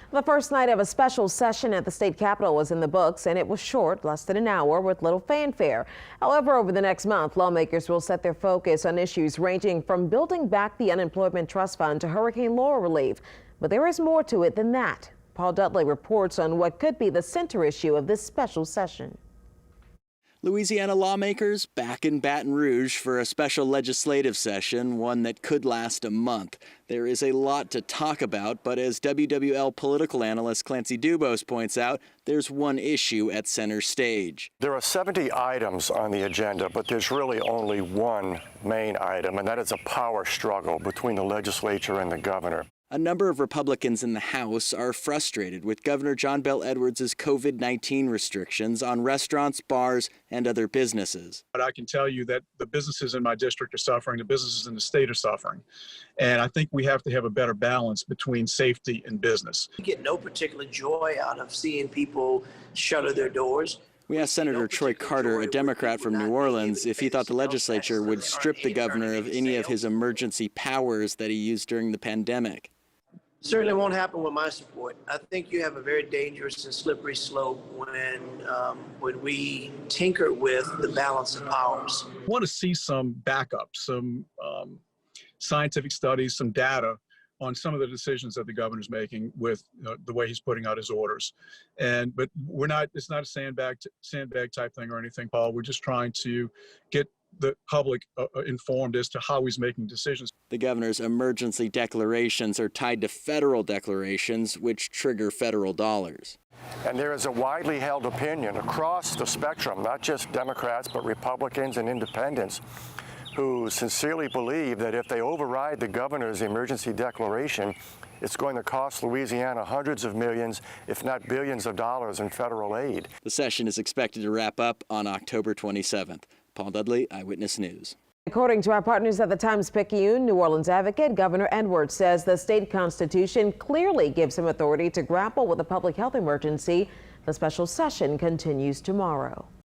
The first night of a special session at the state capitol was in the books, and it was short, less than an hour, with little fanfare. However, over the next month, lawmakers will set their focus on issues ranging from building back the unemployment trust fund to Hurricane Laura relief. But there is more to it than that. Paul Dudley reports on what could be the center issue of this special session. Louisiana lawmakers back in Baton Rouge for a special legislative session, one that could last a month. There is a lot to talk about, but as WWL political analyst Clancy Dubose points out, there's one issue at center stage. There are 70 items on the agenda, but there's really only one main item, and that is a power struggle between the legislature and the governor. A number of Republicans in the House are frustrated with Governor John Bel Edwards' COVID-19 restrictions on restaurants, bars, and other businesses. But I can tell you that the businesses in my district are suffering, the businesses in the state are suffering. And I think we have to have a better balance between safety and business. We get no particular joy out of seeing people shutter their doors. We asked Senator Troy Carter, a Democrat from New Orleans, if he thought the legislature would strip the governor of any of his emergency powers that he used during the pandemic. Certainly won't happen with my support. I think you have a very dangerous and slippery slope when we tinker with the balance of powers. I want to see some backup, some scientific studies, some data on some of the decisions that the governor's making with the way he's putting out his orders. But it's not a sandbag type thing or anything, Paul. We're just trying to get the public informed as to how he's making decisions. The governor's emergency declarations are tied to federal declarations, which trigger federal dollars. And there is a widely held opinion across the spectrum, not just Democrats, but Republicans and independents, who sincerely believe that if they override the governor's emergency declaration, it's going to cost Louisiana hundreds of millions, if not billions of dollars in federal aid. The session is expected to wrap up on October 27th. Paul Dudley, Eyewitness News. According to our partners at the Times-Picayune, New Orleans advocate Governor Edwards says the state constitution clearly gives him authority to grapple with a public health emergency. The special session continues tomorrow.